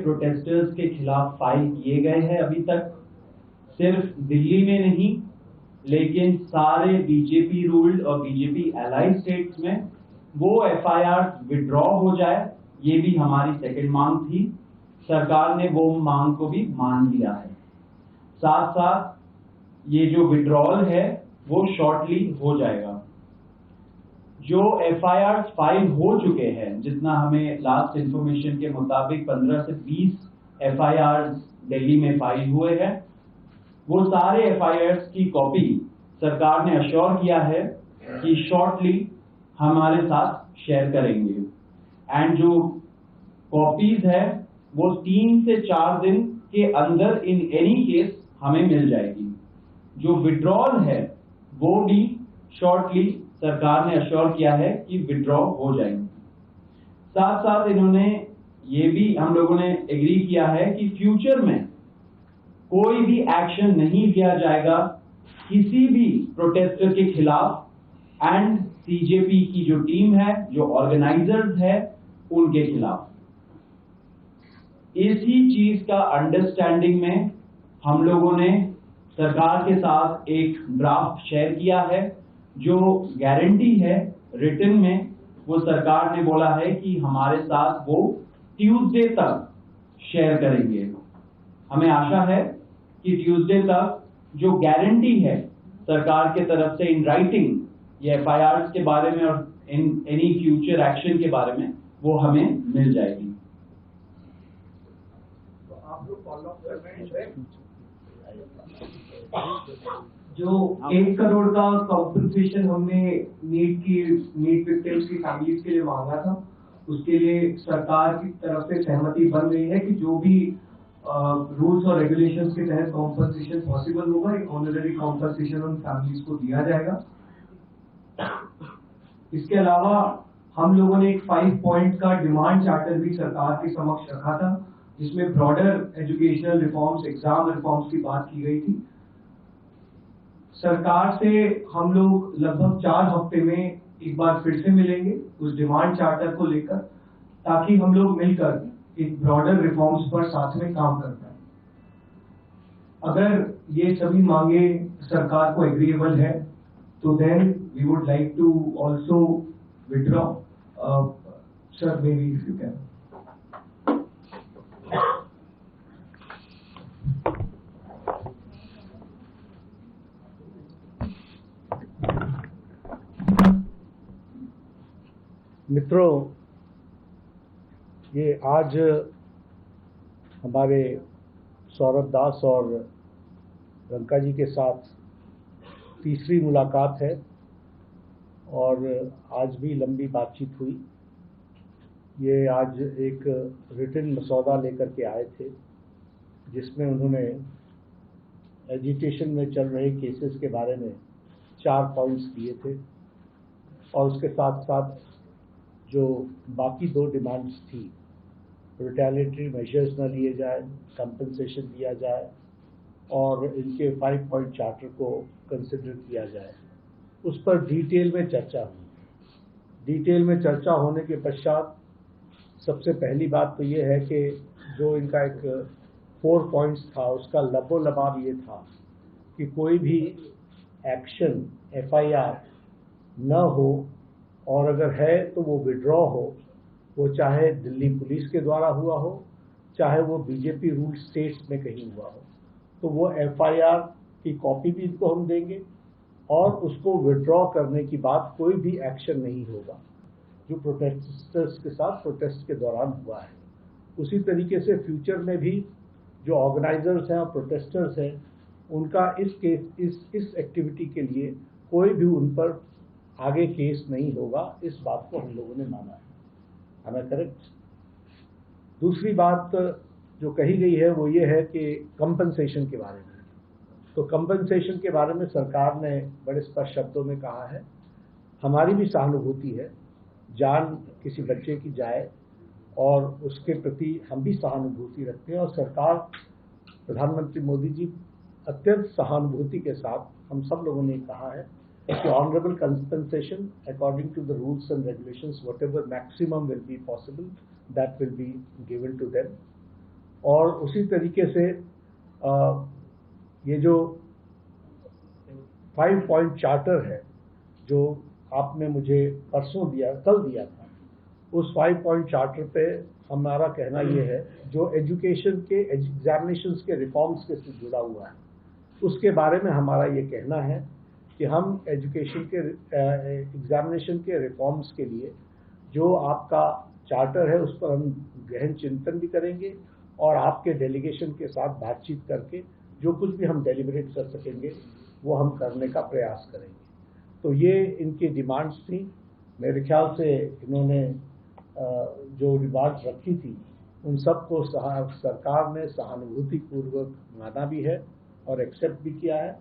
Protesters के खिलाफ file किए गए हैं अभी तक, सिर्फ दिल्ली में नहीं लेकिन सारे बीजेपी रूल्ड और बीजेपी एलाइड स्टेट्स में वो एफआईआर विड्रॉ हो जाए, ये भी हमारी सेकंड मांग थी। सरकार ने वो मांग को भी मान लिया है। साथ साथ ये जो विड्रॉल है वो शॉर्टली हो जाएगा। जो एफआईआर फाइल हो चुके हैं, जितना हमें लास्ट इंफॉर्मेशन के मुताबिक 15 से 20 एफआईआर दिल्ली में फाइल हुए हैं, वो सारे एफआईआर की कॉपी सरकार ने अश्योर किया है कि शॉर्टली हमारे साथ शेयर करेंगे। एंड जो कॉपीज है वो 3 से 4 दिन के अंदर इन एनी केस हमें मिल जाएगी। जो विड्रॉल है वो भी शॉर्टली सरकार ने अश्योर किया है कि विड्रॉ हो जाएंगे। साथ साथ इन्होंने ये भी हम लोगों ने एग्री किया है कि फ्यूचर में कोई भी एक्शन नहीं लिया जाएगा किसी भी प्रोटेस्टर के खिलाफ एंड सीजेपी की जो टीम है, जो ऑर्गेनाइजर्स है, उनके खिलाफ। इसी चीज का अंडरस्टैंडिंग में हम लोगों ने सरकार के साथ एक ड्राफ्ट शेयर किया है। जो गारंटी है रिटन में, वो सरकार ने बोला है कि हमारे साथ वो ट्यूसडे तक शेयर करेंगे। हमें आशा है कि ट्यूसडे तक जो गारंटी है सरकार के तरफ से इन राइटिंग ये एफआईआर के बारे में और इन एनी फ्यूचर एक्शन के बारे में, वो हमें मिल जाएगी। तो आप लोग फॉलो अप कर रहे हैं जो 1 करोड़ का कॉम्पनसेशन हमने नीट विक्टिम्स की फैमिलीज के लिए मांगा था, उसके लिए सरकार की तरफ से सहमति बन रही है कि जो भी रूल्स और रेगुलेशंस के तहत कॉम्पनसेशन पॉसिबल होगा, एक ऑनररी कॉम्पनसेशन उन फैमिलीज को दिया जाएगा। इसके अलावा हम लोगों ने एक 5 पॉइंट का डिमांड चार्टर भी सरकार के समक्ष रखा था, जिसमें broader educational reforms, exam reforms की बात की गई थी। सरकार से हम लोग लगभग 4 हफ्ते में एक बार फिर से मिलेंगे उस डिमांड चार्टर को लेकर, ताकि हम लोग मिलकर एक ब्रॉडर रिफॉर्म्स पर साथ में काम कर पाए। अगर ये सभी मांगे सरकार को एग्रीएबल है तो then we would like to also withdraw. Sir, maybe if you can. मित्रों, ये आज हमारे सौरभ दास और रंका जी के साथ तीसरी मुलाकात है और आज भी लंबी बातचीत हुई। ये आज एक रिटन मसौदा लेकर के आए थे जिसमें उन्होंने एजिटेशन में चल रहे केसेस के बारे में 4 पॉइंट्स दिए थे और उसके साथ साथ जो बाकी 2 डिमांड्स थी, रिटेलिएटरी मेजर्स न लिए जाए, कंपनसेशन दिया जाए और इनके 5 पॉइंट चार्टर को कंसिडर किया जाए, उस पर डिटेल में चर्चा हुई। डिटेल में चर्चा होने के पश्चात सबसे पहली बात तो ये है कि जो इनका एक 4 पॉइंट्स था, उसका लबो-लबाब ये था कि कोई भी एक्शन एफआईआर न हो और अगर है तो वो विड्रॉ हो, वो चाहे दिल्ली पुलिस के द्वारा हुआ हो, चाहे वो बीजेपी रूल स्टेट्स में कहीं हुआ हो, तो वो एफआईआर की कॉपी भी इनको हम देंगे और उसको विड्रॉ करने की बात कोई भी एक्शन नहीं होगा जो प्रोटेस्टर्स के साथ प्रोटेस्ट के दौरान हुआ है। उसी तरीके से फ्यूचर में भी जो ऑर्गेनाइजर्स हैं और प्रोटेस्टर्स हैं, उनका इस एक्टिविटी के लिए कोई भी उन पर आगे केस नहीं होगा, इस बात को हम लोगों ने माना है। हमें करेक्ट। दूसरी बात जो कही गई है वो ये है कि कंपनसेशन के बारे में। तो कंपनसेशन के बारे में सरकार ने बड़े स्पष्ट शब्दों में कहा है, हमारी भी सहानुभूति है, जान किसी बच्चे की जाए और उसके प्रति हम भी सहानुभूति रखते हैं और सरकार, प्रधानमंत्री मोदी जी अत्यंत सहानुभूति के साथ हम सब लोगों ने कहा है कि honourable compensation according to the rules and regulations, whatever maximum will be possible, that will be given to them. और उसी तरीके से ये जो 5 पॉइंट चार्टर है जो आपने मुझे परसों दिया, कल दिया था, उस 5 पॉइंट चार्टर पे हमारा कहना ये है जो एजुकेशन के एग्जामिनेशंस के रिफॉर्म्स के से जुड़ा हुआ है, उसके बारे में हमारा ये कहना है कि हम एजुकेशन के एग्जामिनेशन के रिफॉर्म्स के लिए जो आपका चार्टर है उस पर हम गहन चिंतन भी करेंगे और आपके डेलीगेशन के साथ बातचीत करके जो कुछ भी हम डेलिब्रेट कर सकेंगे वो हम करने का प्रयास करेंगे। तो ये इनकी डिमांड्स थी। मेरे ख्याल से इन्होंने जो डिमांड्स रखी थी उन सब को सरकार ने सहानुभूतिपूर्वक माना भी है और एक्सेप्ट भी किया है।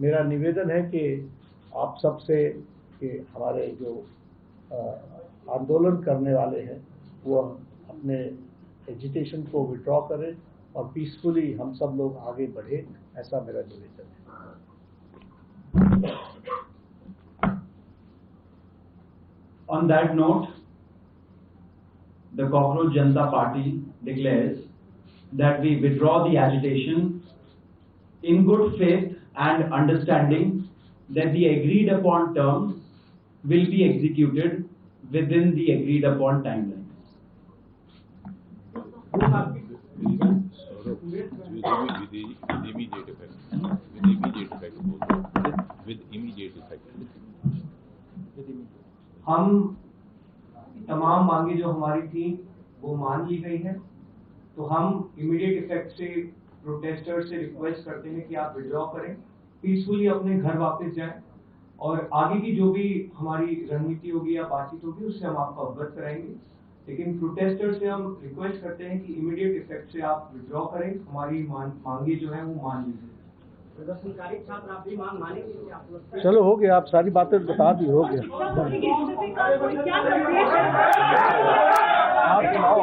मेरा निवेदन है कि आप सबसे कि हमारे जो आंदोलन करने वाले हैं वो अपने एजिटेशन को विड्रॉ करें और पीसफुली हम सब लोग आगे बढ़े, ऐसा मेरा निवेदन है। On that note, the Cockroach Janata Party declares that we withdraw the agitation in good faith and understanding that the agreed upon terms will be executed within the agreed upon timelines. With immediate effect. हम तमाम मांगे जो हमारी थी वो मान ली गई है, तो हम इमीडिएट इफेक्ट से प्रोटेस्टर से रिक्वेस्ट करते हैं कि आप विड्रॉ करें, पीसफुली अपने घर वापस जाएं और आगे की जो भी हमारी रणनीति होगी या बातचीत होगी उससे हम आपको अवगत कराएंगे। लेकिन प्रोटेस्टर से हम रिक्वेस्ट करते हैं कि इमीडिएट इफेक्ट से आप विड्रॉ करें, हमारी मांगे जो है वो मान लीजिए। प्रदर्शनकारी छात्र आप भी मांग मानेंगे आप लोग? चलो हो गया, आप सारी बातें बता दी, हो गया। आप सुनाओ।